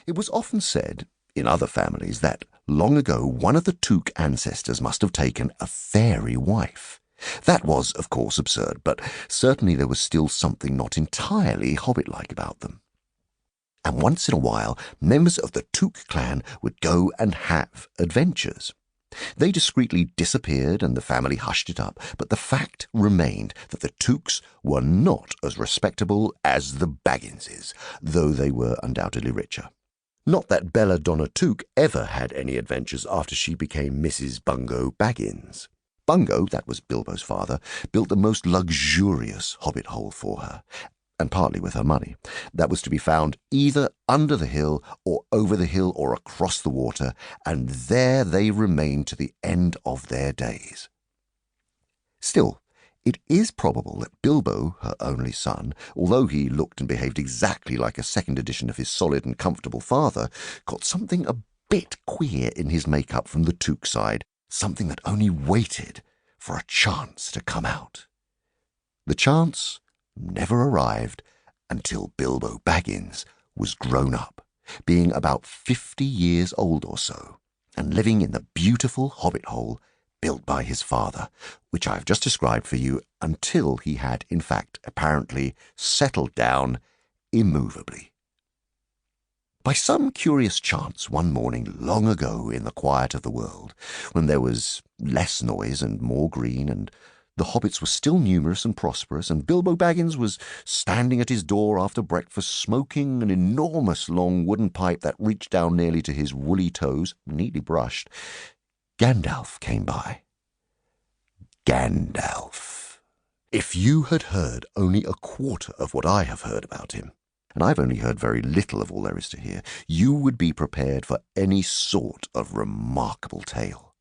It was often said, in other families, that long ago one of the Took ancestors must have taken a fairy wife. That was, of course, absurd, but certainly there was still something not entirely hobbit-like about them. And once in a while, members of the Took clan would go and have adventures. They discreetly disappeared and the family hushed it up, but the fact remained that the Tooks were not as respectable as the Bagginses, though they were undoubtedly richer. Not that Bella Donna Took ever had any adventures after she became Mrs. Bungo Baggins. Bungo, that was Bilbo's father, built the most luxurious hobbit-hole for her, and partly with her money, that was to be found either under the hill or over the hill or across the water, and there they remained to the end of their days. Still, it is probable that Bilbo, her only son, although he looked and behaved exactly like a second edition of his solid and comfortable father, got something a bit queer in his make-up from the Took side, something that only waited for a chance to come out. The chance never arrived until Bilbo Baggins was grown up, being about 50 years old or so, and living in the beautiful hobbit-hole built by his father, which I have just described for you, until he had, in fact, apparently settled down immovably. By some curious chance one morning long ago in the quiet of the world, when there was less noise and more green, and the hobbits were still numerous and prosperous, and Bilbo Baggins was standing at his door after breakfast smoking an enormous long wooden pipe that reached down nearly to his woolly toes, neatly brushed, Gandalf came by. Gandalf. If you had heard only a quarter of what I have heard about him, and I've only heard very little of all there is to hear, you would be prepared for any sort of remarkable tale.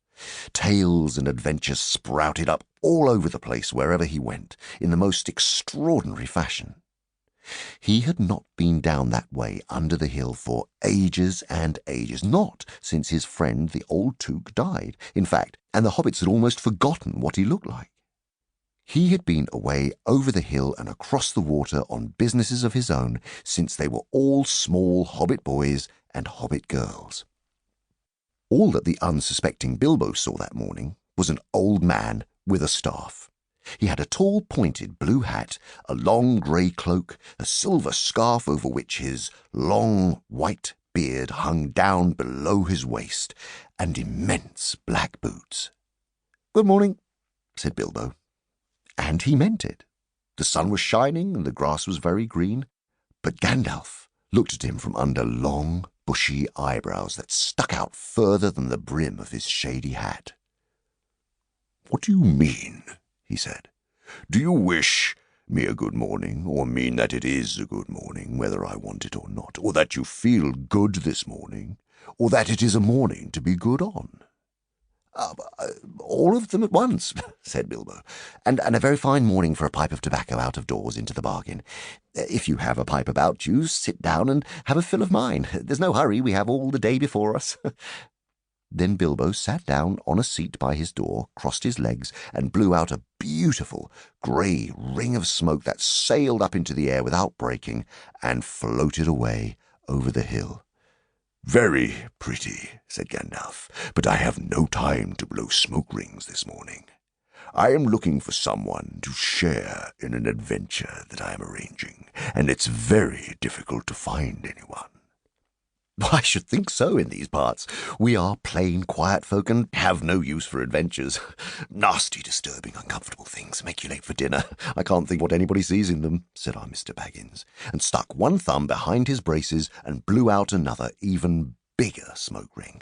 Tales and adventures sprouted up all over the place wherever he went, in the most extraordinary fashion. He had not been down that way under the hill for ages and ages, not since his friend the old Took died, in fact, and the hobbits had almost forgotten what he looked like. He had been away over the hill and across the water on businesses of his own since they were all small hobbit boys and hobbit girls. All that the unsuspecting Bilbo saw that morning was an old man with a staff. He had a tall, pointed blue hat, a long grey cloak, a silver scarf over which his long white beard hung down below his waist, and immense black boots. "Good morning," said Bilbo. And he meant it. The sun was shining and the grass was very green, but Gandalf looked at him from under long, bushy eyebrows that stuck out further than the brim of his shady hat. "What do you mean?" he said. "Do you wish me a good morning, or mean that it is a good morning, whether I want it or not, or that you feel good this morning, or that it is a morning to be good on?" "All of them at once," said Bilbo, and a very fine morning for a pipe of tobacco out of doors into the bargain. If you have a pipe about you, sit down and have a fill of mine. There's no hurry, we have all the day before us." Then Bilbo sat down on a seat by his door, crossed his legs, and blew out a beautiful grey ring of smoke that sailed up into the air without breaking and floated away over the hill. "Very pretty," said Gandalf, "but I have no time to blow smoke rings this morning. I am looking for someone to share in an adventure that I am arranging, and it's very difficult to find anyone." "I should think so in these parts. We are plain, quiet folk and have no use for adventures. Nasty, disturbing, uncomfortable things make you late for dinner. I can't think what anybody sees in them," said our Mr. Baggins, and stuck one thumb behind his braces and blew out another, even bigger smoke ring.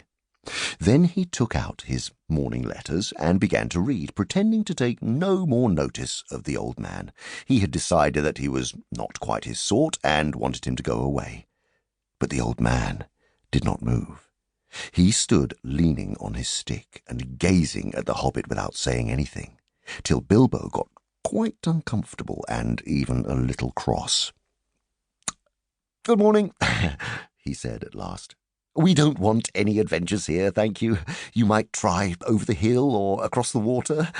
Then he took out his morning letters and began to read, pretending to take no more notice of the old man. He had decided that he was not quite his sort and wanted him to go away. But the old man did not move. He stood leaning on his stick and gazing at the hobbit without saying anything, till Bilbo got quite uncomfortable and even a little cross. "Good morning," he said at last. "We don't want any adventures here, thank you. You might try over the hill or across the water."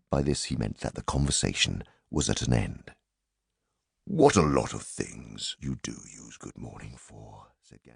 By this he meant that the conversation was at an end. "What a lot of things you do use good morning for," said Gandalf.